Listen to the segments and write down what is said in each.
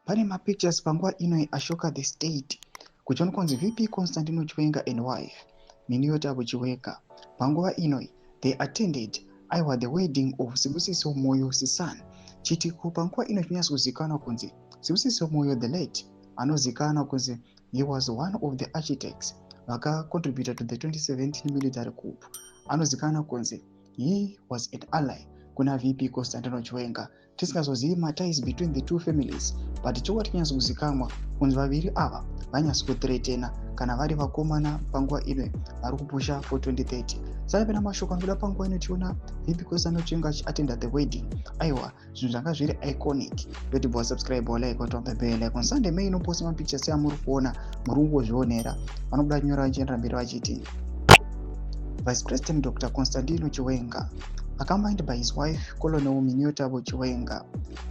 pane mapictures panguva ino ashoka the state kuchona kunzi VP Constantino Chiwenga and wife Miniyotabo Chiwenga panguva ino they attended aiwa the wedding of Sibusiso Moyo Sisan. Chitiko panguva ino chinyatsozivikanwa kunzi Sibusiso Moyo the late anozivikanwa kunzi he was one of the architects vakacontributed to the 2017 military coup. Anozivikanwa kunzi he was an ally kuna VP Constantino Chiwenga. Tisingazozivi maties between the two families, but chokwa tinyatsozivikanwa kunzi vaviri ava vanyatsokuthiretena kana vari vakomana panguva ino vari kupusha for 2030. Saka pena mashoko anobuda panguva ino tiona VP Constantino Chiwenga achiattenda the wedding. Aiwa zvinhu zvanga zviri iconic. Yoti bwa subscribe or like on the bell icon. Sunday May inoposta mapictures amuri kuona muri kungozvionera. Vanobuda kunyora vachienda mberi vachiti Vice President Dr. Constantino Chiwenga, accompanied by his wife Colonel Miniyotabo Chiwenga,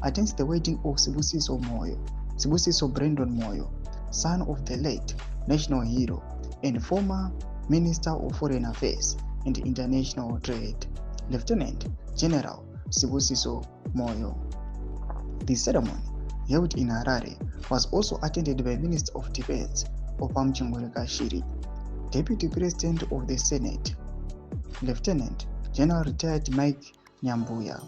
attends the wedding of Sibusiso Moyo, Sibusiso Brandon Moyo, son of the late national hero and former Minister of Foreign Affairs and International Trade, Lieutenant General Sibusiso Moyo. The ceremony, held in Harare, was also attended by Minister of Defense Opam Chingoleka Shiri, Deputy President of the Senate, Lieutenant General Retired Mike Nyambuya,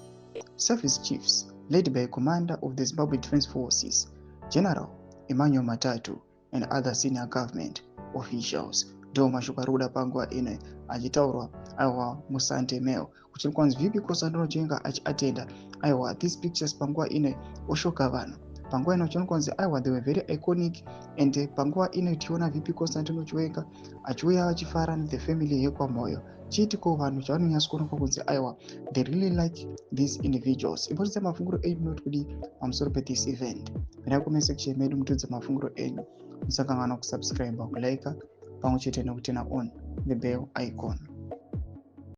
Service Chiefs led by Commander of the Zimbabwe Defense Forces, General Emmanuel Matatu, and other senior government officials. Ndo mashoko arikuda panguva ino achitaurwa aiwa muSunday Mail kuti kwanzi VP Constantino Chiwenga achiatenda aiwa these pictures panguva ino oshoka vanhu. Panguva ino tiona kwanzi aiwa they were very iconic, and panguva ino tiona VP Constantino Chiwenga achiuya achifara the family yekwaMoyo. Chitiko vanhu chavanonyatsokuonekwa kunzi aiwa they really like these individuals. Imbotidza mafunguro enyu munoti kudi pamusoro pe-this event. Mira comment section medu mutudze mafunguro enyu. Musakanganwa kusubscribe, kulike pamwe chete nekutena on the bell icon.